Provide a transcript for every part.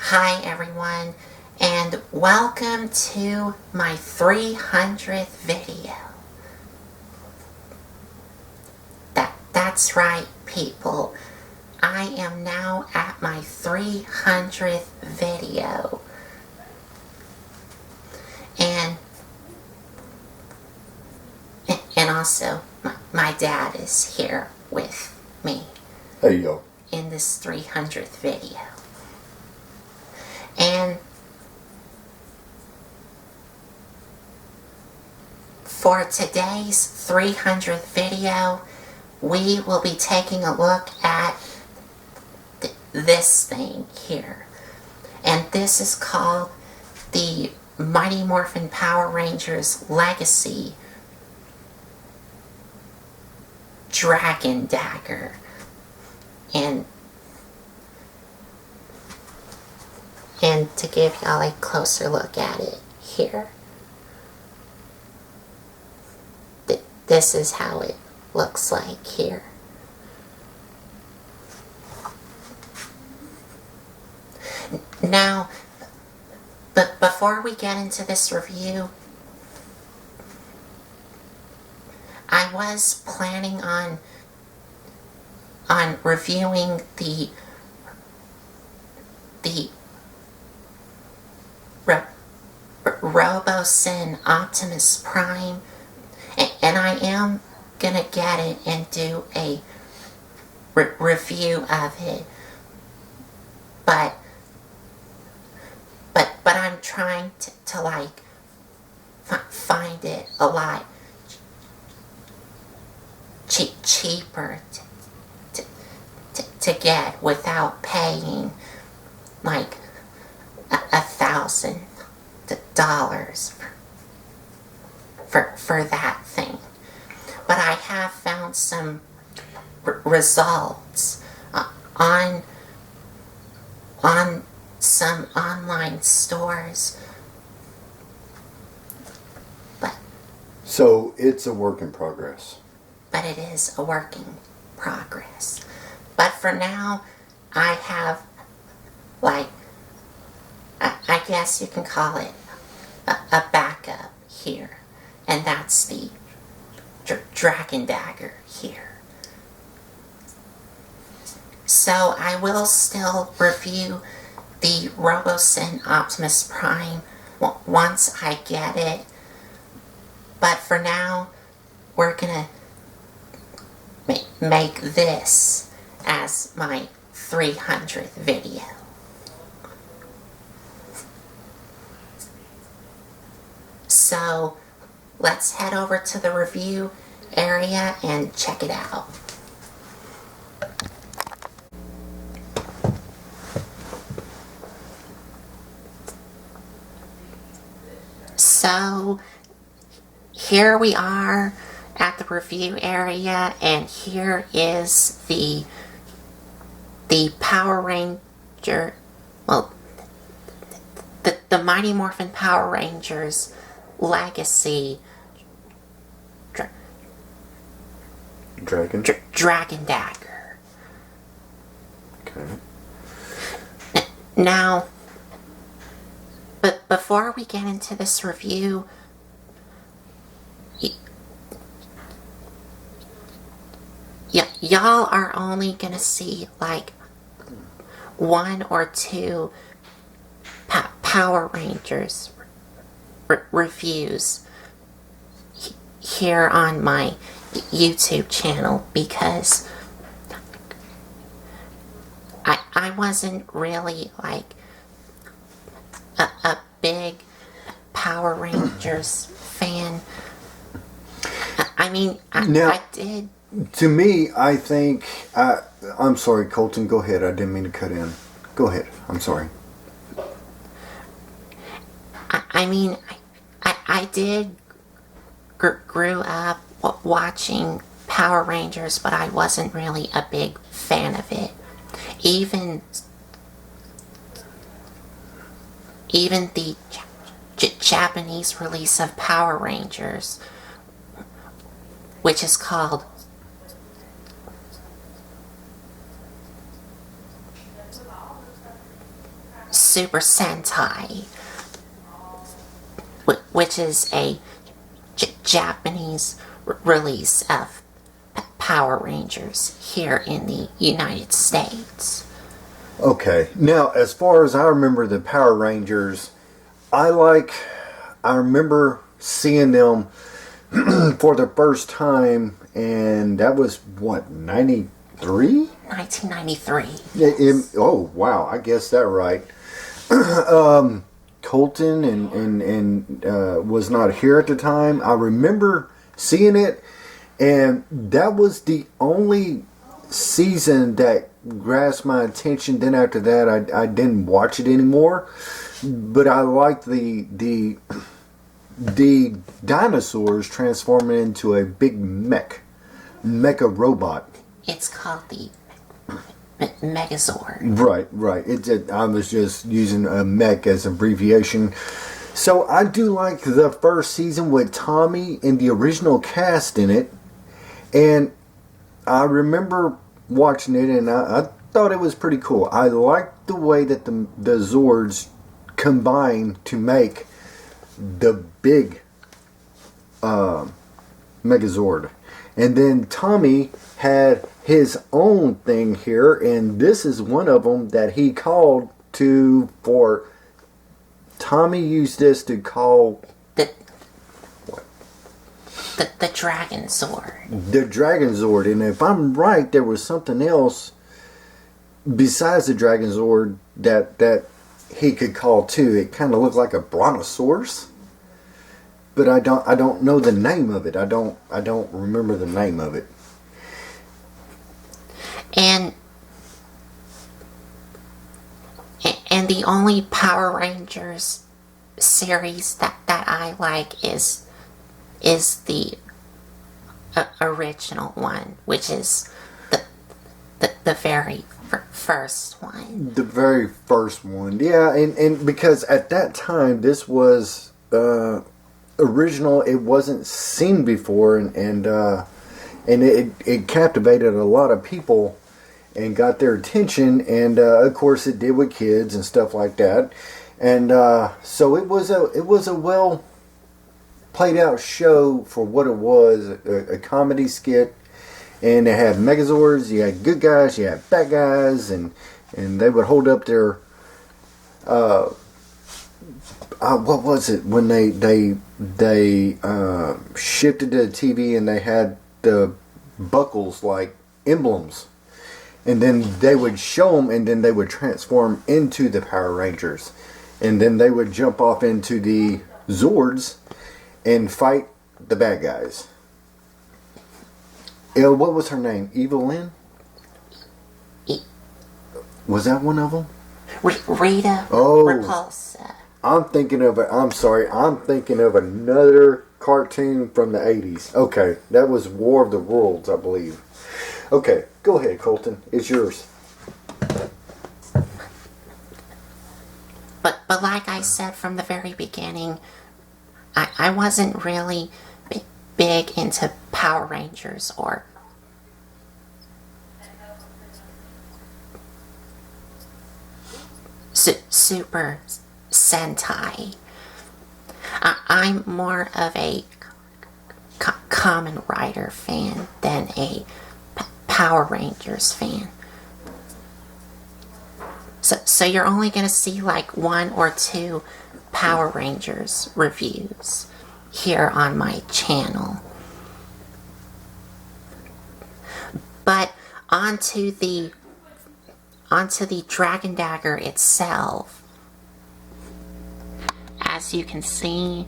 Hi everyone, and welcome to my 300th video. That's right, people. I am now at my 300th video. And also, my dad is here with me. Hey, yo. In this 300th video. And for today's 300th video, we will be taking a look at this thing here. And this is called the Mighty Morphin Power Rangers Legacy Dragon Dagger. And to give y'all a closer look at it here, this is how it looks like here. Now, but before we get into this review, I was planning on reviewing the Robo-Sin Optimus Prime, and I am gonna get it and do a review of it, but I'm trying to like find it a lot cheaper to get without paying like $1,000 for that thing. But I have found some results on some online stores. So it's a work in progress. But it is a work in progress. But for now, I have, like, I guess you can call it a backup here. And that's the Dragon Dagger here. So I will still review the Robo-Sin Optimus Prime once I get it. But for now, we're gonna make this as my 300th video. So let's head over to the review area and check it out. So here we are at the review area, and here is the Power Ranger, well, the Mighty Morphin Power Rangers Legacy Dragon Dagger. Okay. Now, but before we get into this review, y'all are only gonna see like one or two Power Rangers reviews here on my YouTube channel, because I wasn't really like a big Power Rangers fan. I mean, I did. To me, I think... I'm sorry, Colton. Go ahead. I didn't mean to cut in. Go ahead. I'm sorry. I mean, I did grew up watching Power Rangers, but I wasn't really a big fan of it. Even the Japanese release of Power Rangers, which is called Super Sentai, which is a Japanese release of Power Rangers here in the United States. Okay, now as far as I remember the Power Rangers, I remember seeing them for the first time, and that was what, 93? 1993. Oh wow, I guessed that right. Colton and was not here at the time. I remember seeing it, and that was the only season that grasped my attention. Then after that, I didn't watch it anymore. But I liked the dinosaurs transforming into a big mecha robot. It's called the Megazord. Right. I was just using a mech as abbreviation. So I do like the first season with Tommy and the original cast in it. And I remember watching it, and I thought it was pretty cool. I liked the way that the Zords combined to make the big Megazord. And then Tommy had his own thing here, and this is one of them that he called for. Tommy used this to call the Dragon Zord. The Dragon Zord, and if I'm right, there was something else besides the Dragon Zord that he could call too. It kind of looked like a brontosaurus, but I don't know the name of it. I don't remember the name of it. And the only Power Rangers series that I like is the original one, which is the very first one. The very first one, yeah, and because at that time this was original, it wasn't seen before, and it captivated a lot of people and got their attention, and of course it did with kids and stuff like that, and so it was a well played out show for what it was, a comedy skit, and it had Megazords, you had good guys, you had bad guys, and they would hold up their what was it when they shifted to the TV and they had the buckles like emblems. And then they would show them, and then they would transform into the Power Rangers. And then they would jump off into the Zords and fight the bad guys. What was her name? Evelyn? Was that one of them? Rita Repulsa. I'm thinking of another cartoon from the 80s. Okay, that was War of the Worlds, I believe. Okay, go ahead, Colton. It's yours. But like I said from the very beginning, I wasn't really big into Power Rangers or Super Sentai. I'm more of a Kamen Rider fan than a Power Rangers fan. So you're only going to see like 1 or 2 Power Rangers reviews here on my channel. But onto the Dragon Dagger itself. As you can see,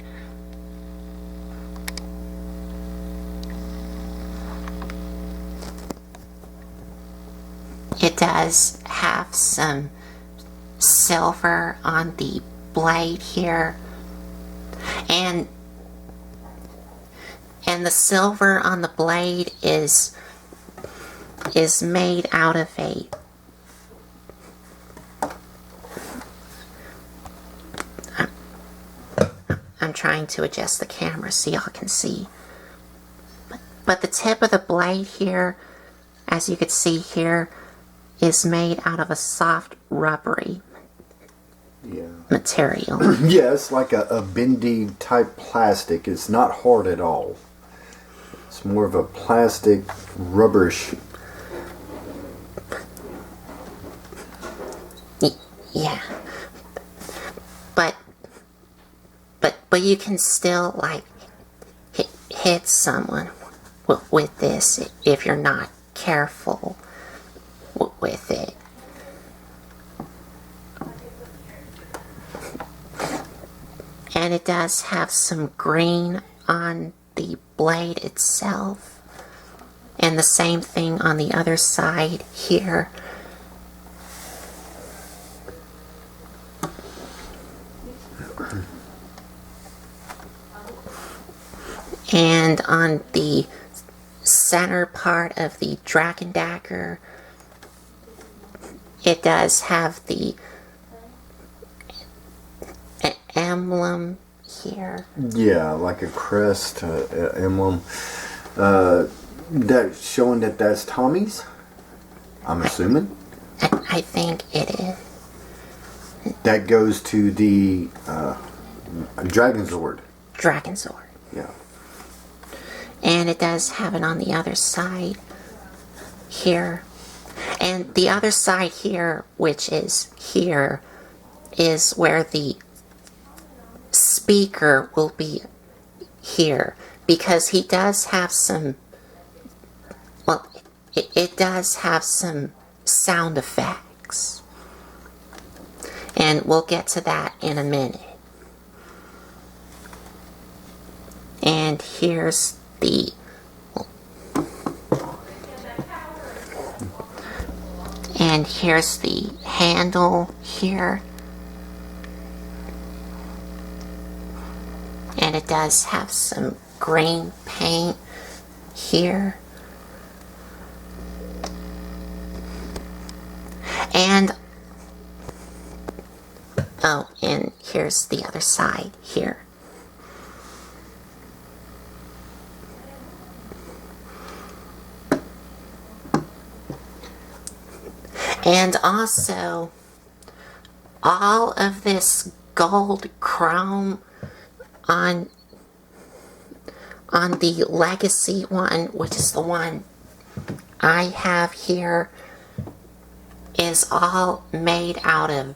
it does have some silver on the blade here, and the silver on the blade is made out of I'm trying to adjust the camera so y'all can see, but the tip of the blade here, as you can see here, is made out of a soft rubbery material. Yeah, it's like a bendy type plastic. It's not hard at all. It's more of a plastic rubberish. Yeah. But you can still, like, hit someone with this if you're not careful with it. And it does have some green on the blade itself. And the same thing on the other side here. And on the center part of the Dragon Dagger, it does have the emblem here. Yeah, like a crest emblem. That showing that that's Tommy's, I'm assuming. I think it is. That goes to the Dragon Sword. Dragon Sword. Yeah. And it does have it on the other side here. And the other side here, which is here, is where the speaker will be here. Because he does have some, well, it does have some sound effects. And we'll get to that in a minute. And here's the handle here. And it does have some green paint here. And oh, and here's the other side here. And also, all of this gold chrome on the Legacy one, which is the one I have here, is all made out of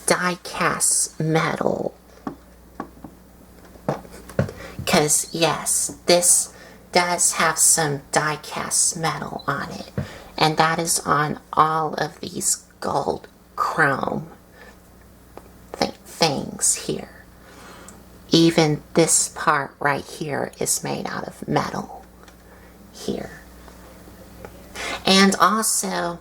die-cast metal. Because, yes, this does have some die-cast metal on it. And that is on all of these gold chrome things here. Even this part right here is made out of metal here. And also,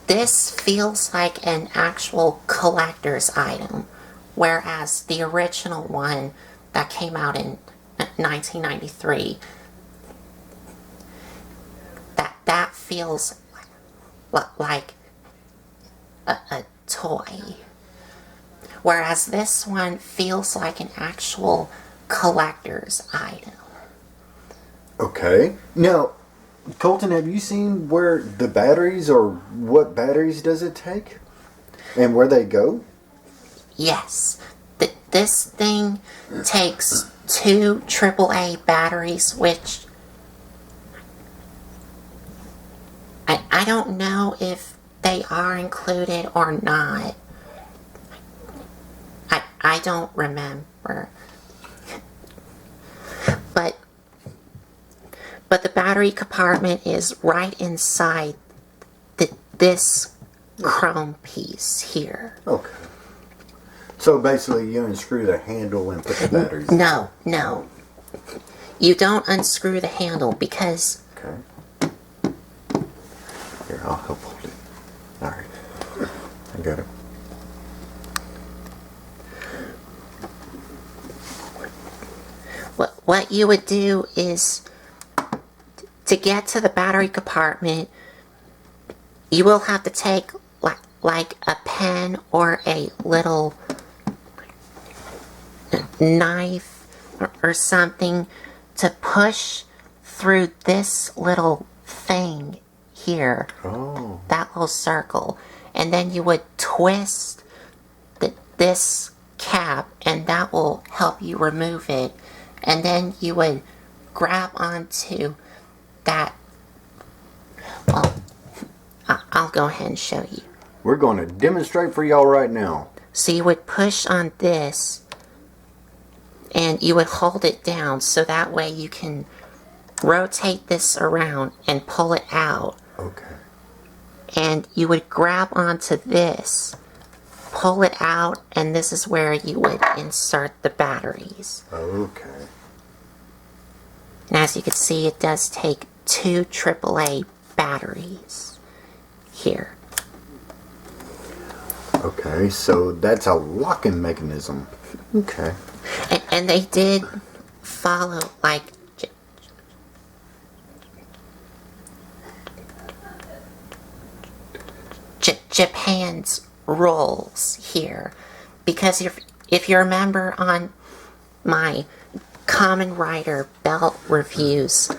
this feels like an actual collector's item, whereas the original one that came out in 1993, that feels like a toy. Whereas this one feels like an actual collector's item. Okay. Now, Colton, have you seen where the batteries, or what batteries does it take? And where they go? Yes. This thing takes 2 AAA batteries, which I don't know if they are included or not. I don't remember. But the battery compartment is right inside this chrome piece here. Okay. So basically you unscrew the handle and put the batteries in. No. You don't unscrew the handle because... Okay. Here, I'll help hold it. Alright. I got it. What you would do is, to get to the battery compartment, you will have to take like a pen or a little knife or something to push through this little thing here. Oh. That little circle. and then you would twist this cap, and that will help you remove it. And then you would grab onto that. Well, I'll go ahead and show you. We're going to demonstrate for y'all right now. So you would push on this, and you would hold it down, so that way you can rotate this around and pull it out. Okay. And you would grab onto this, pull it out, and this is where you would insert the batteries. Okay. And as you can see, it does take 2 AAA batteries here. Okay, so that's a locking mechanism. Okay. And they did follow, like, Japan's rules here. Because if you remember on my Kamen Rider belt reviews,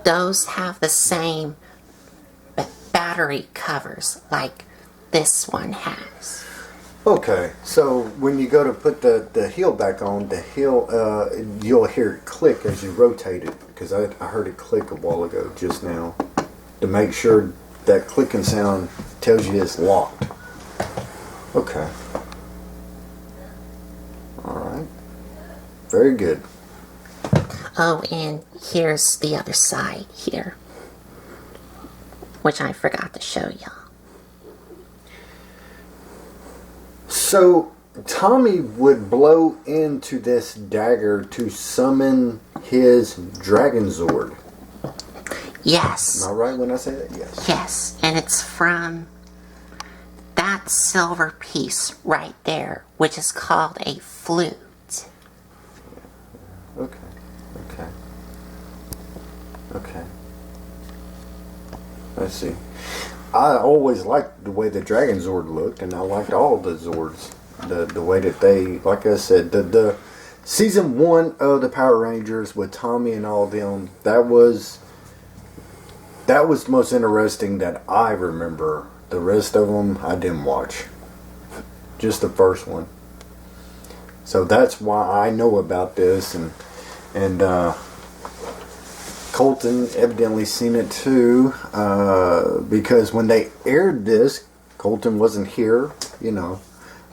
those have the same battery covers like this one has. Okay, so when you go to put the heel back on, the heel, you'll hear it click as you rotate it, because I heard it click a while ago just now, to make sure that clicking sound tells you it's locked. Okay. Alright. Very good. Oh, and here's the other side here, which I forgot to show y'all. So, Tommy would blow into this dagger to summon his Dragon Zord. Yes. Am I right when I say that? Yes. Yes, and it's from that silver piece right there, which is called a flute. Okay. Okay. Okay. I see. I always liked the way the Dragon Zord looked, and I liked all the Zords. The way that they, like I said, the season 1 of the Power Rangers with Tommy and all them, that was the most interesting that I remember. The rest of them I didn't watch. Just the first one. So that's why I know about this, and Colton evidently seen it too, because when they aired this, Colton wasn't here,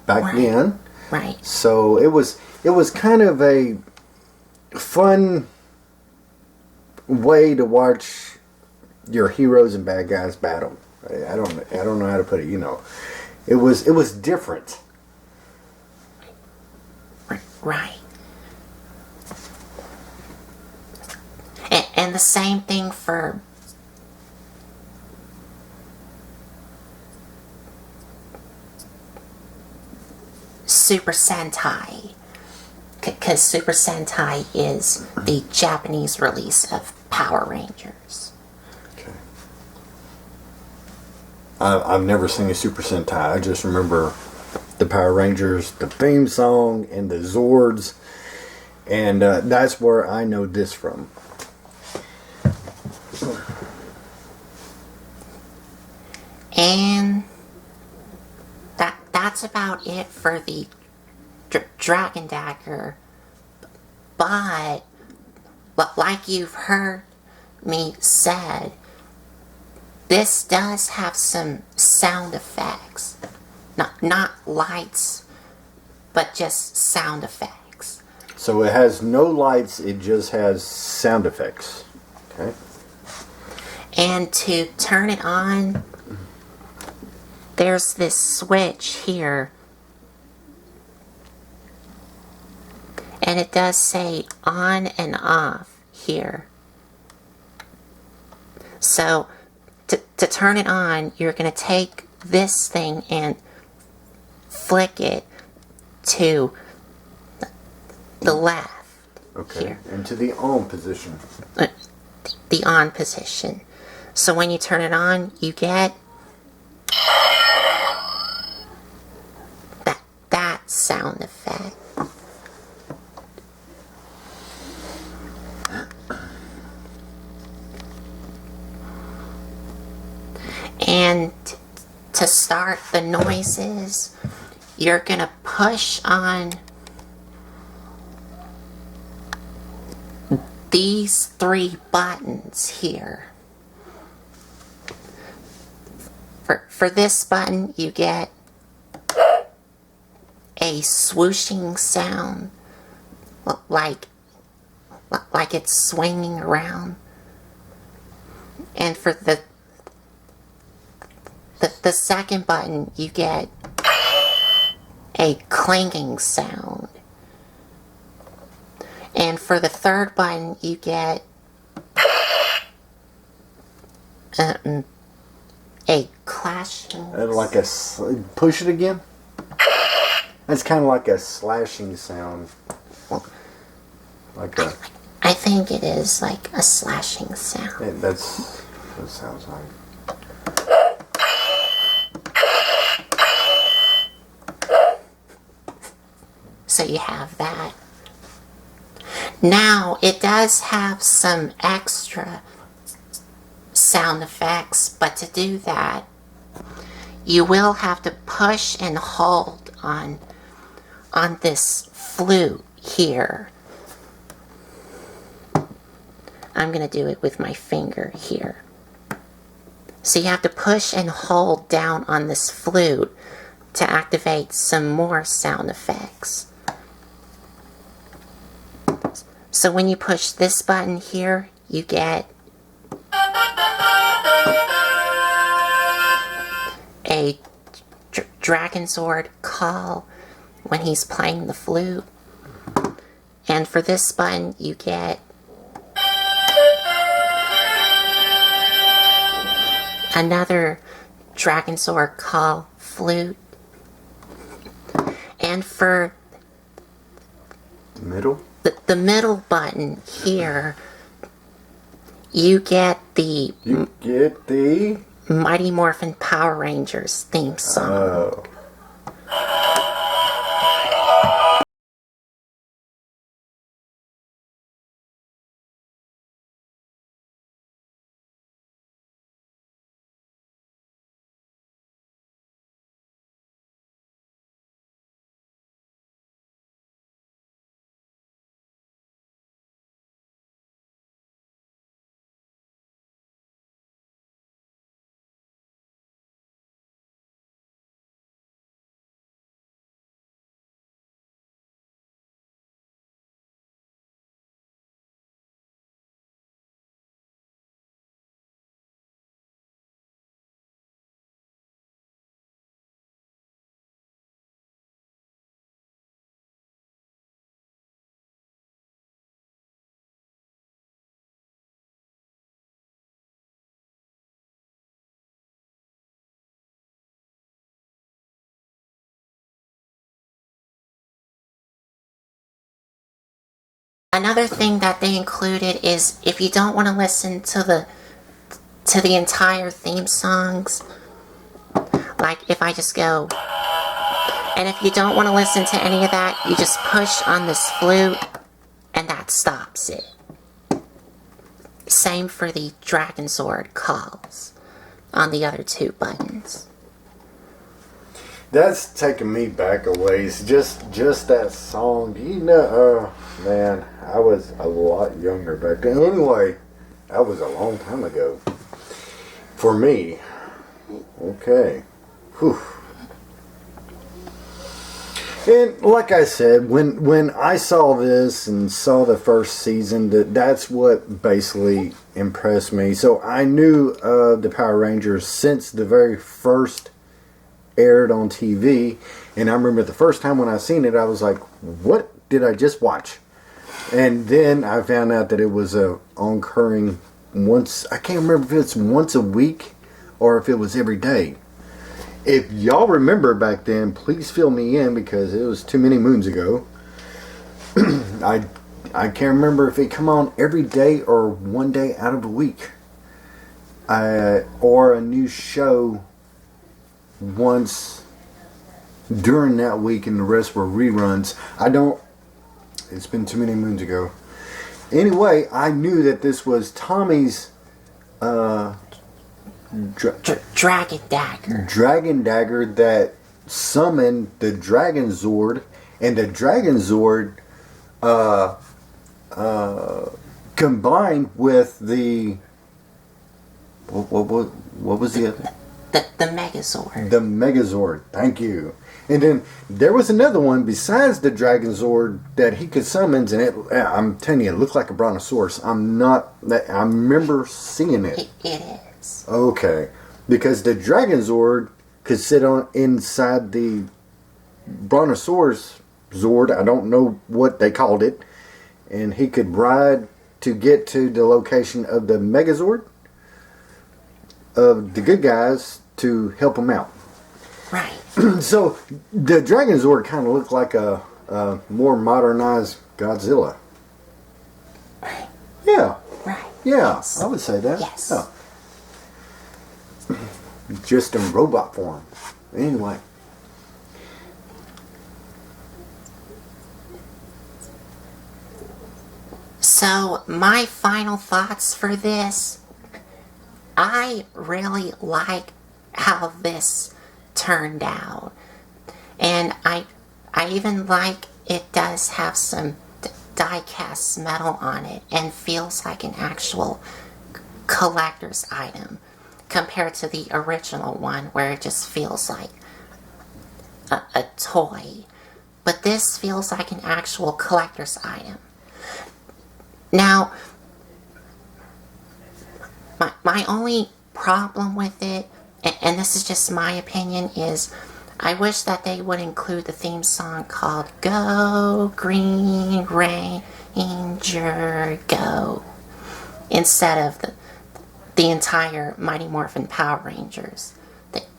back then. Right. So it was kind of a fun way to watch your heroes and bad guys battle. I don't know how to put it. It was different. Right. And the same thing for Super Sentai. Because Super Sentai is the Japanese release of Power Rangers. Okay. I've never seen a Super Sentai. I just remember the Power Rangers, the theme song, and the Zords. And that's where I know this from. And that's about it for the Dragon Dagger. But like you've heard me said, this does have some sound effects. Not lights, but just sound effects. So it has no lights, it just has sound effects. Okay. And to turn it on, there's this switch here. And it does say on and off here. So to turn it on, you're going to take this thing and flick it to the left. Okay. Here. Into the on position. The on position. So when you turn it on, you get that sound effect. And to start the noises, you're gonna push on these 3 buttons here. For this button, you get a swooshing sound, like it's swinging around. And for the second button, you get a clanging sound. And for the third button, you get a clashing. Like a push it again. That's kind of like a slashing sound. Like a. I think it is like a slashing sound. That's what it sounds like. So you have that. Now, it does have some extra sound effects, but to do that, you will have to push and hold on this flute here. I'm going to do it with my finger here. So you have to push and hold down on this flute to activate some more sound effects. So when you push this button here, you get a dragon sword call when he's playing the flute. And for this button, you get another dragon sword call flute. And for the middle button here, you get the Mighty Morphin Power Rangers theme song. Oh. Another thing that they included is if you don't want to listen to the entire theme songs, like if I just go, and if you don't want to listen to any of that, you just push on this flute and that stops it. Same for the dragon sword calls on the other 2 buttons. That's taking me back a ways. Just that song. You know, man, I was a lot younger back then. Anyway, that was a long time ago. For me. Okay. Whew. And like I said, when I saw this and saw the first season, that's what basically impressed me. So I knew the Power Rangers since the very first aired on TV, and I remember the first time when I seen it, I was like, what did I just watch? And then I found out that it was a occurring once, I can't remember if it's once a week or if it was every day. If y'all remember back then, please fill me in because it was too many moons ago. I can't remember if it come on every day or one day out of the week. Or a new show once during that week and the rest were reruns. It's been too many moons ago. Anyway, I knew that this was Tommy's Dragon Dagger. Dragon Dagger that summoned the Dragon Zord, and the Dragon Zord combined with the what was the other? The Megazord. The Megazord. Thank you. And then there was another one besides the Dragon Zord that he could summon, and I'm telling you, it looked like a brontosaurus. I remember seeing it. It is. Okay, because the Dragon Zord could sit on inside the brontosaurus Zord. I don't know what they called it, and he could ride to get to the location of the Megazord of the good guys to help him out. Right. So the Dragon Zord kind of looked like a more modernized Godzilla. Right. Yeah. Right. Yeah, Yes. I would say that. Yes. Yeah. Just in robot form. Anyway. So, my final thoughts for this. I really like how this turned out. And I even like it does have some die-cast metal on it and feels like an actual collector's item compared to the original one where it just feels like a toy. But this feels like an actual collector's item. Now, my only problem with it, and this is just my opinion, is I wish that they would include the theme song called Go Green Ranger Go instead of the entire Mighty Morphin Power Rangers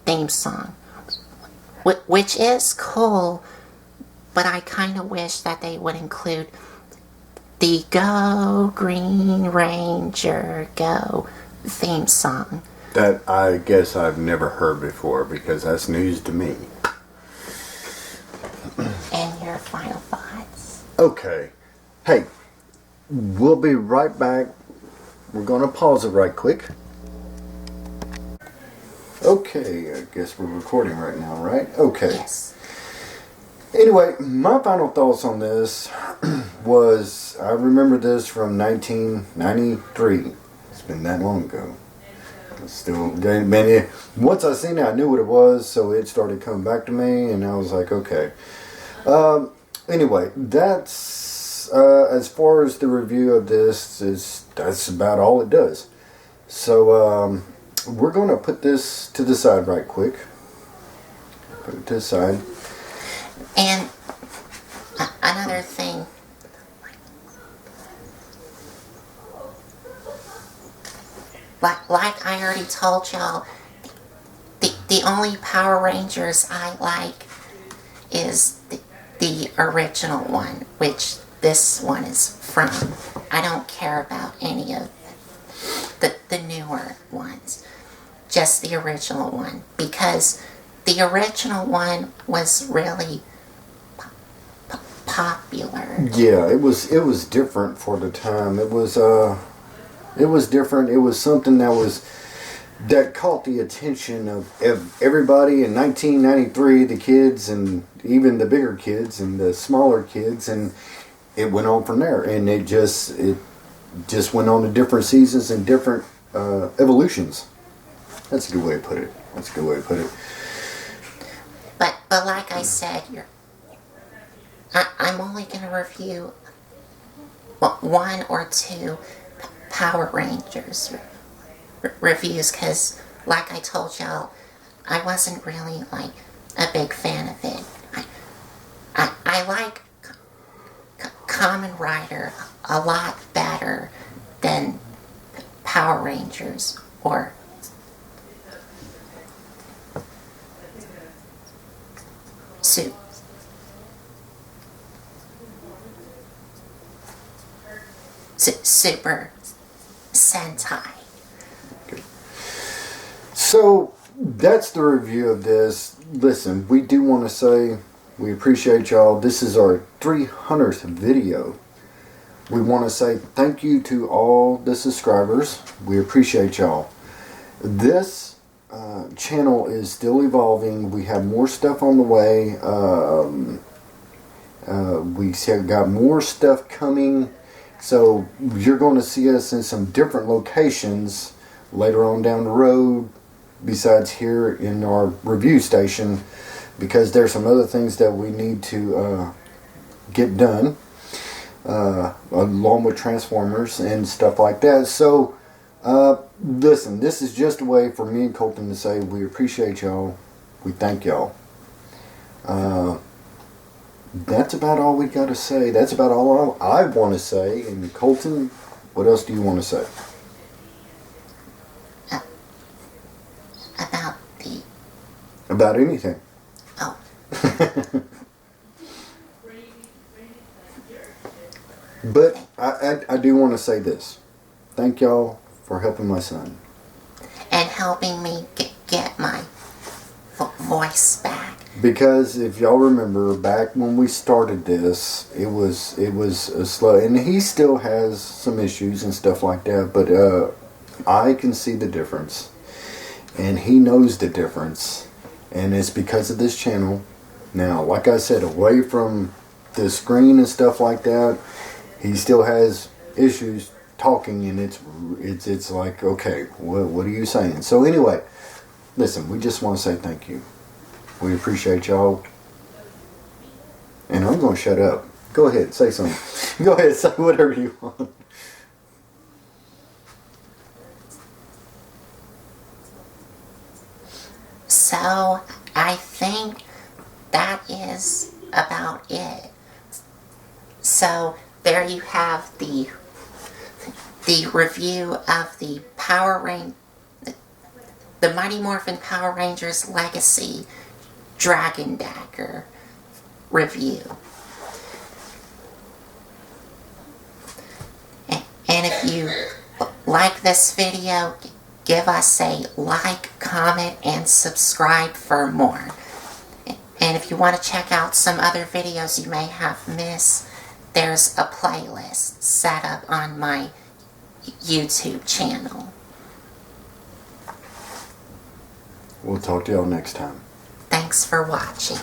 theme song, which is cool, but I kind of wish that they would include the Go Green Ranger Go theme song. That I guess I've never heard before because that's news to me. And your final thoughts? Okay. Hey, we'll be right back. We're going to pause it right quick. Okay, I guess we're recording right now, right? Okay. Yes. Anyway, my final thoughts on this was, I remember this from 1993. It's been that long ago. Still, man, once I seen it, I knew what it was, so it started coming back to me, and I was like, okay. Anyway, that's as far as the review of this that's about all it does. So we're going to put this to the side right quick. Put it to the side. And another thing. Like I already told y'all, the only Power Rangers I like is the original one, which this one is from. I don't care about any of the newer ones, just the original one, because the original one was really popular. Yeah, it was different for the time. It was different. It was something that caught the attention of everybody in 1993, the kids and even the bigger kids and the smaller kids, and it went on from there. And it just went on to different seasons and different evolutions. That's a good way to put it. But like I said, I'm only going to review one or two Power Rangers reviews, because like I told y'all, I wasn't really like a big fan of it. I like Kamen Rider a lot better than Power Rangers or Super Sentai. Okay. So that's the review of this. Listen, we do want to say we appreciate y'all. This is our 300th video. We want to say thank you to all the subscribers. We appreciate y'all. This channel is still evolving. We have more stuff on the way. We have got more stuff coming. So you're going to see us in some different locations later on down the road, besides here in our review station, because there's some other things that we need to get done, along with Transformers and stuff like that. So listen, this is just a way for me and Colton to say we appreciate y'all, we thank y'all. That's about all we got to say. That's about all I want to say. And Colton, what else do you want to say? About the... About anything. Oh. But I do want to say this. Thank y'all for helping my son. And helping me get my voice back. Because if y'all remember, back when we started this, it was a slow, and he still has some issues and stuff like that, but I can see the difference, and he knows the difference, and it's because of this channel. Now, like I said, away from the screen and stuff like that, he still has issues talking, and it's like, okay, what are you saying? So anyway, listen, we just want to say thank you. We appreciate y'all. And I'm going to shut up. Go ahead, say something. Go ahead, say whatever you want. So, I think that is about it. So, there you have the review of the the Mighty Morphin Power Rangers Legacy Dragon Dagger review. And if you like this video, give us a like, comment, and subscribe for more. And if you want to check out some other videos you may have missed, there's a playlist set up on my YouTube channel. We'll talk to y'all next time. Thanks for watching.